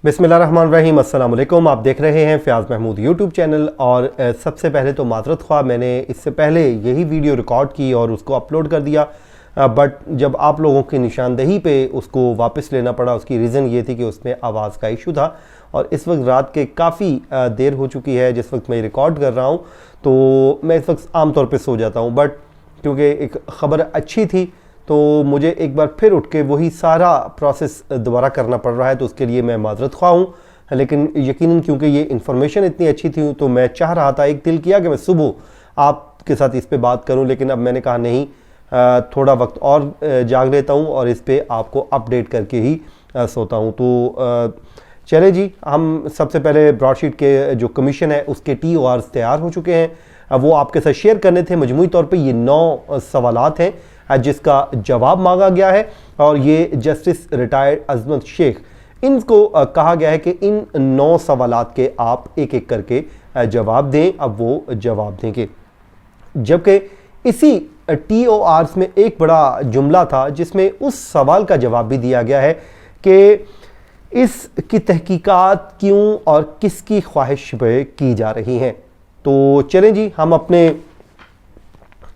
बिस्मिल्लाहिर्रहमानिर्रहीम, अस्सलाम वालेकुम। आप देख रहे हैं फयाज़ महमूद यूट्यूब चैनल। और सबसे पहले तो माज़रत ख्वाह, मैंने इससे पहले यही वीडियो रिकॉर्ड की और उसको अपलोड कर दिया, बट जब आप लोगों की निशानदही पे उसको वापस लेना पड़ा, उसकी रीज़न ये थी कि उसमें आवाज़ का इशू था। और इस वक्त रात के काफ़ी देर हो चुकी है जिस वक्त मैं रिकॉर्ड कर रहा हूँ, तो मैं इस वक्त आम तौर पे सो जाता हूँ, बट क्योंकि एक ख़बर अच्छी थी तो मुझे एक बार फिर उठ के वही सारा प्रोसेस दोबारा करना पड़ रहा है, तो उसके लिए मैं माज़रत ख्वाह हूँ। लेकिन यकीनन क्योंकि ये इन्फॉर्मेशन इतनी अच्छी थी तो मैं चाह रहा था, एक दिल किया कि मैं सुबह आपके साथ इस पे बात करूँ, लेकिन अब मैंने कहा नहीं, थोड़ा वक्त और जाग लेता हूँ और इस पे आपको अपडेट करके ही सोता हूँ। तो चले जी, हम सबसे पहले ब्रॉडशीट के जो कमीशन है उसके TORs तैयार हो चुके हैं, वो आपके साथ शेयर करने थे। मजमूई तौर पे ये 9 सवालात हैं जिसका जवाब मांगा गया है, और ये जस्टिस रिटायर्ड अजमत शेख, इनको कहा गया है कि इन 9 सवालात के आप एक एक करके जवाब दें। अब वो जवाब देंगे, जबकि इसी TORs में एक बड़ा जुमला था जिसमें उस सवाल का जवाब भी दिया गया है कि इसकी तहकीकात क्यों और किसकी ख्वाहिश पे की जा रही हैं। तो चलें जी, हम अपने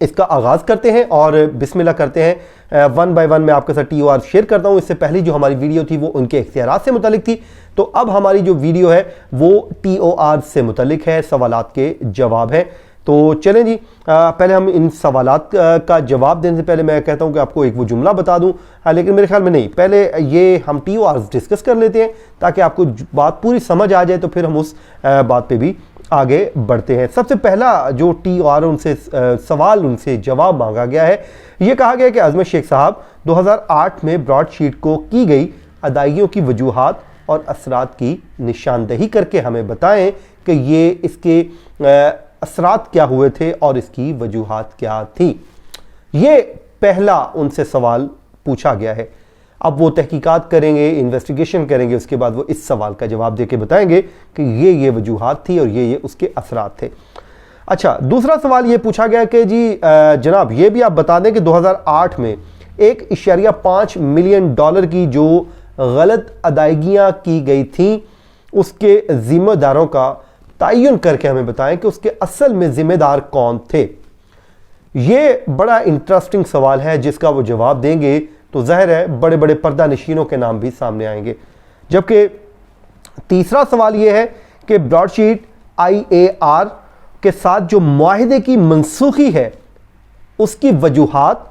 इसका आगाज़ करते हैं और बिस्मिल्लाह करते हैं। वन बाय वन मैं आपके साथ TOR शेयर करता हूँ। इससे पहले जो हमारी वीडियो थी वो उनके इख्तियारात से मुतालिक थी, तो अब हमारी जो वीडियो है वो TOR से मुतालिक है, सवालात के जवाब है। तो चलें जी, पहले हम इन सवालात का जवाब देने से पहले मैं कहता हूं कि आपको एक वो जुमला बता दूं, लेकिन मेरे ख्याल में नहीं, पहले ये हम TORs डिस्कस कर लेते हैं ताकि आपको बात पूरी समझ आ जाए, तो फिर हम उस बात पे भी आगे बढ़ते हैं। सबसे पहला जो TOR उनसे सवाल उनसे जवाब मांगा गया है, ये कहा गया कि अजमत शेख साहब 2008 में ब्रॉडशीट को की गई अदायगियों की वजूहात और असरात की निशानदही करके हमें बताएं कि ये इसके असरात क्या हुए थे और इसकी वजूहात क्या थी। ये पहला उनसे सवाल पूछा गया है। अब वो तहकीकात करेंगे, इन्वेस्टिगेशन करेंगे, उसके बाद वो इस सवाल का जवाब देके बताएंगे कि ये वजूहात थी और ये उसके असरात थे। अच्छा, दूसरा सवाल ये पूछा गया कि जी जनाब ये भी आप बता दें कि 2008 में $1.5 मिलियन की जो गलत अदायगियाँ की गई थी उसके जिम्मेदारों का तयन करके हमें बताएं कि उसके असल में जिम्मेदार कौन थे। ये बड़ा इंटरेस्टिंग सवाल है जिसका वो जवाब देंगे तो ज़ाहिर है बड़े बड़े पर्दा नशीनों के नाम भी सामने आएंगे। जबकि तीसरा सवाल ये है कि ब्रॉडशीट IAR के साथ जो मुआहिदे की मनसूखी है उसकी वजूहात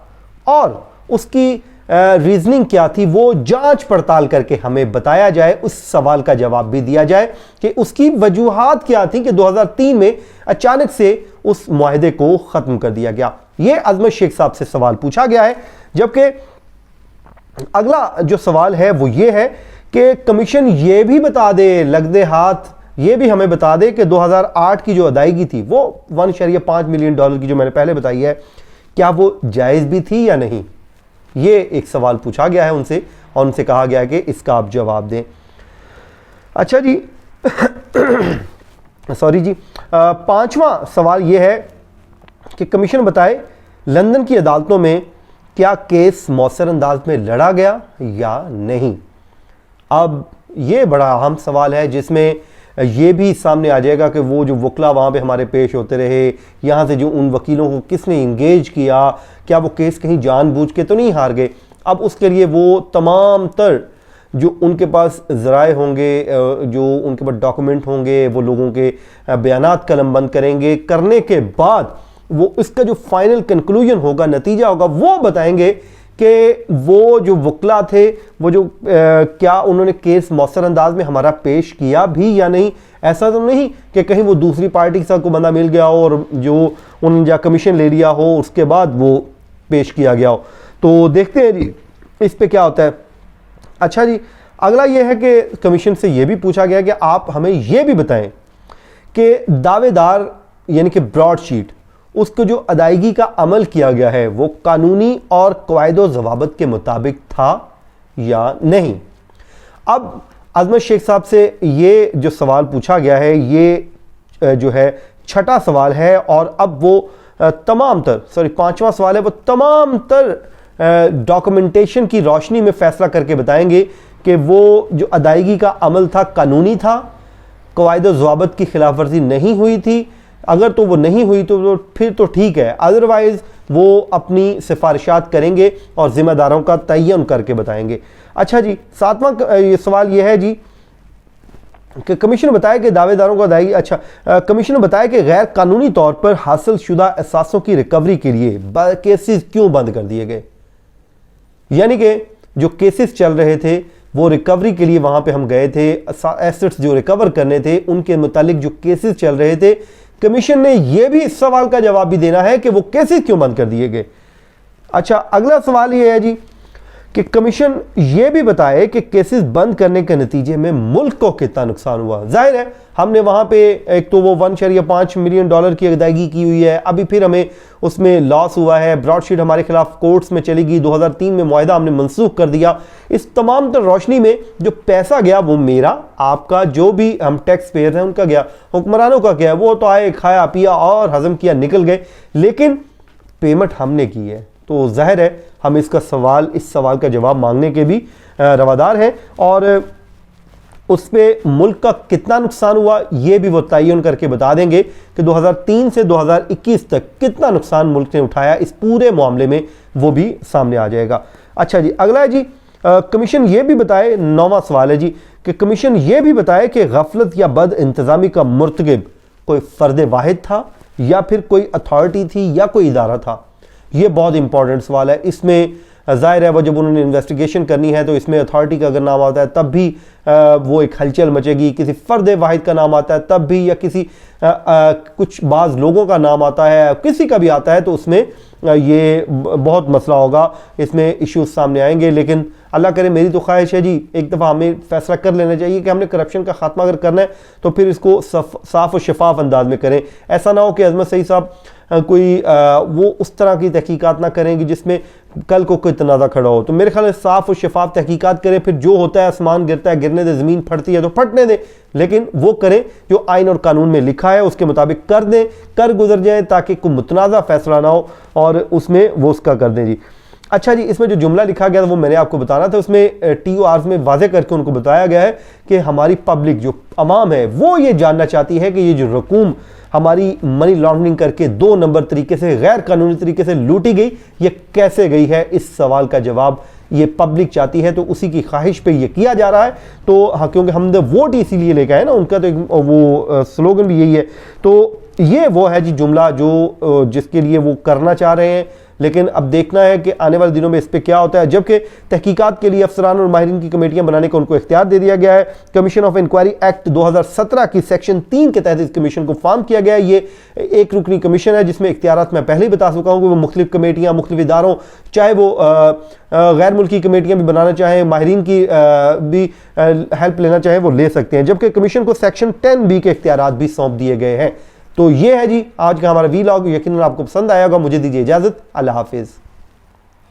और उसकी रीजनिंग क्या थी, वो जांच पड़ताल करके हमें बताया जाए, उस सवाल का जवाब भी दिया जाए कि उसकी वजूहात क्या थी कि 2003 में अचानक से उस मुआहिदे को ख़त्म कर दिया गया। ये अजमत शेख साहब से सवाल पूछा गया है। जबकि अगला जो सवाल है वो ये है कि कमीशन ये भी बता दे, लग दे हाथ, ये भी हमें बता दे कि 2008 की जो अदायगी थी वो $1.5 मिलियन की जो मैंने पहले बताई है, क्या वो जायज़ भी थी या नहीं। ये एक सवाल पूछा गया है उनसे और उनसे कहा गया है कि इसका आप जवाब दें। अच्छा जी सॉरी जी, पांचवा सवाल ये है कि कमीशन बताए लंदन की अदालतों में क्या केस मौसर अंदाज में लड़ा गया या नहीं। अब ये बड़ा अहम सवाल है जिसमें ये भी सामने आ जाएगा कि वो जो वकला वहाँ पे हमारे पेश होते रहे, यहाँ से जो उन वकीलों को किसने इंगेज किया, क्या वो केस कहीं जानबूझ के तो नहीं हार गए। अब उसके लिए वो तमाम तर जो उनके पास ज़राए होंगे, जो उनके पास डॉक्यूमेंट होंगे, वो लोगों के बयानात कलमबंद करेंगे, करने के बाद वो इसका जो फाइनल कंक्लूजन होगा, नतीजा होगा, वो बताएंगे कि वो जो वकला थे वो जो क्या उन्होंने केस मौसर अंदाज में हमारा पेश किया भी या नहीं। ऐसा तो नहीं कि कहीं वो दूसरी पार्टी के साथ को बंदा मिल गया हो और जो उन्होंने जा कमीशन ले लिया हो उसके बाद वो पेश किया गया हो। तो देखते हैं जी इस पे क्या होता है। अच्छा जी, अगला ये है कि कमीशन से ये भी पूछा गया कि आप हमें ये भी बताएं कि दावेदार यानी कि ब्रॉडशीट, उसको जो अदायगी का अमल किया गया है वो कानूनी और क़वायद ज़वाबित के मुताबिक था या नहीं। अब अजमत शेख साहब से ये जो सवाल पूछा गया है ये जो है छठा सवाल है, और अब वो पांचवा सवाल है, वो तमाम तर डॉक्यूमेंटेशन की रोशनी में फैसला करके बताएंगे کہ وہ جو ادائیگی کا عمل تھا قانونی تھا, قواعد و ضوابط کی خلاف ورزی نہیں ہوئی تھی. اگر تو وہ نہیں ہوئی تو پھر تو ٹھیک ہے, ادروائز وہ اپنی سفارشات کریں گے اور ذمہ داروں کا تعین کر کے بتائیں گے. اچھا جی, 7واں سوال یہ ہے جی کہ کمیشن بتایا کہ دعوے داروں کو ادائیگی کمیشن نے بتایا کہ غیر قانونی طور پر حاصل شدہ اثاثوں کی ریکوری کے لیے کیسز کیوں بند کر دیے گئے. یعنی کہ جو کیسز چل رہے تھے وہ ریکوری کے لیے وہاں پہ ہم گئے تھے, ایسٹس جو ریکور کرنے تھے ان کے متعلق جو کیسز چل رہے تھے, کمیشن نے یہ بھی اس سوال کا جواب بھی دینا ہے کہ وہ کیسز کیوں بند کر دیے گئے. اچھا, اگلا سوال یہ ہے جی کہ کمیشن یہ بھی بتائے کہ کیسز بند کرنے کے نتیجے میں ملک کو کتنا نقصان ہوا. ظاہر ہے ہم نے وہاں پہ ایک تو وہ $1.5 ملین کی ادائیگی کی ہوئی ہے, ابھی پھر ہمیں اس میں لاس ہوا ہے, براڈ شیٹ ہمارے خلاف کورٹس میں چلی گئی, 2003 میں معاہدہ ہم نے منسوخ کر دیا. اس تمام تر روشنی میں جو پیسہ گیا وہ میرا, آپ کا, جو بھی ہم ٹیکس پیئر ہیں ان کا گیا, حکمرانوں کا گیا, وہ تو آئے, کھایا پیا اور ہضم کیا, نکل گئے, لیکن پیمنٹ ہم نے کی ہے. تو ظاہر ہے ہم اس سوال کا جواب مانگنے کے بھی روادار ہیں, اور اس پہ ملک کا کتنا نقصان ہوا یہ بھی وہ تعین کر کے بتا دیں گے کہ 2003 سے 2021 تک کتنا نقصان ملک نے اٹھایا, اس پورے معاملے میں وہ بھی سامنے آ جائے گا. اچھا جی, اگلا ہے جی کمیشن یہ بھی بتائے, 9واں سوال ہے جی کہ کمیشن یہ بھی بتائے کہ غفلت یا بد انتظامی کا مرتکب کوئی فرد واحد تھا یا پھر کوئی اتھارٹی تھی یا کوئی ادارہ تھا. یہ بہت امپورٹنٹ سوال ہے. اس میں ظاہر ہے وہ جب انہوں نے انویسٹیگیشن کرنی ہے تو اس میں اتھارٹی کا اگر نام آتا ہے تب بھی وہ ایک ہلچل مچے گی, کسی فرد واحد کا نام آتا ہے تب بھی, یا کسی کچھ بعض لوگوں کا نام آتا ہے, کسی کا بھی آتا ہے, تو اس میں یہ بہت مسئلہ ہوگا, اس میں ایشوز سامنے آئیں گے. لیکن اللہ کرے, میری تو خواہش ہے جی ایک دفعہ ہمیں فیصلہ کر لینا چاہیے کہ ہم نے کرپشن کا خاتمہ اگر کرنا ہے تو پھر اس کو صاف و شفاف انداز میں کریں. ایسا نہ ہو کہ عظمت سعید صاحب کوئی وہ اس طرح کی تحقیقات نہ کریں گی جس میں کل کو کوئی تنازع کھڑا ہو. تو میرے خیال میں صاف و شفاف تحقیقات کریں, پھر جو ہوتا ہے آسمان گرتا ہے, گرنے دے, زمین پھٹتی ہے تو پھٹنے دیں, لیکن وہ کریں جو آئین اور قانون میں لکھا ہے اس کے مطابق کر دیں, کر گزر جائیں تاکہ کوئی متنازع فیصلہ نہ ہو, اور اس میں وہ اس کا کر دیں جی. اچھا جی, اس میں جو جملہ لکھا گیا تھا وہ میں نے آپ کو بتانا تھا, اس میں TORs میں واضح کر کے ان کو بتایا گیا ہے کہ ہماری پبلک جو عوام ہے وہ یہ جاننا چاہتی ہے کہ یہ جو رقوم ہماری منی لانڈرنگ کر کے 2 نمبر طریقے سے, غیر قانونی طریقے سے لوٹی گئی, یہ کیسے گئی ہے. اس سوال کا جواب یہ پبلک چاہتی ہے, تو اسی کی خواہش پہ یہ کیا جا رہا ہے. تو ہاں, کیونکہ ہم نے ووٹ اسی لیے لے کے آئے نا, ان کا تو وہ سلوگن بھی یہی ہے. تو یہ وہ ہے جی جملہ جو جس کے لیے وہ کرنا چاہ رہے ہیں, لیکن اب دیکھنا ہے کہ آنے والے دنوں میں اس پہ کیا ہوتا ہے. جبکہ تحقیقات کے لیے افسران اور ماہرین کی کمیٹیاں بنانے کا ان کو اختیار دے دیا گیا ہے. کمیشن آف انکوائری ایکٹ 2017 کی سیکشن 3 کے تحت اس کمیشن کو فارم کیا گیا ہے. یہ ایک رکنی کمیشن ہے جس میں اختیارات میں پہلے ہی بتا چکا ہوں کہ وہ مختلف کمیٹیاں, مختلف اداروں, چاہے وہ غیر ملکی کمیٹیاں بھی بنانا چاہیں, ماہرین کی بھی ہیلپ لینا چاہیں, وہ لے سکتے ہیں. جبکہ کمیشن کو سیکشن 10B کے اختیارات بھی سونپ دیے گئے ہیں. تو یہ ہے جی آج کا ہمارا ویلاگ, یقیناً آپ کو پسند آیا ہوگا. مجھے دیجیے اجازت, اللہ حافظ.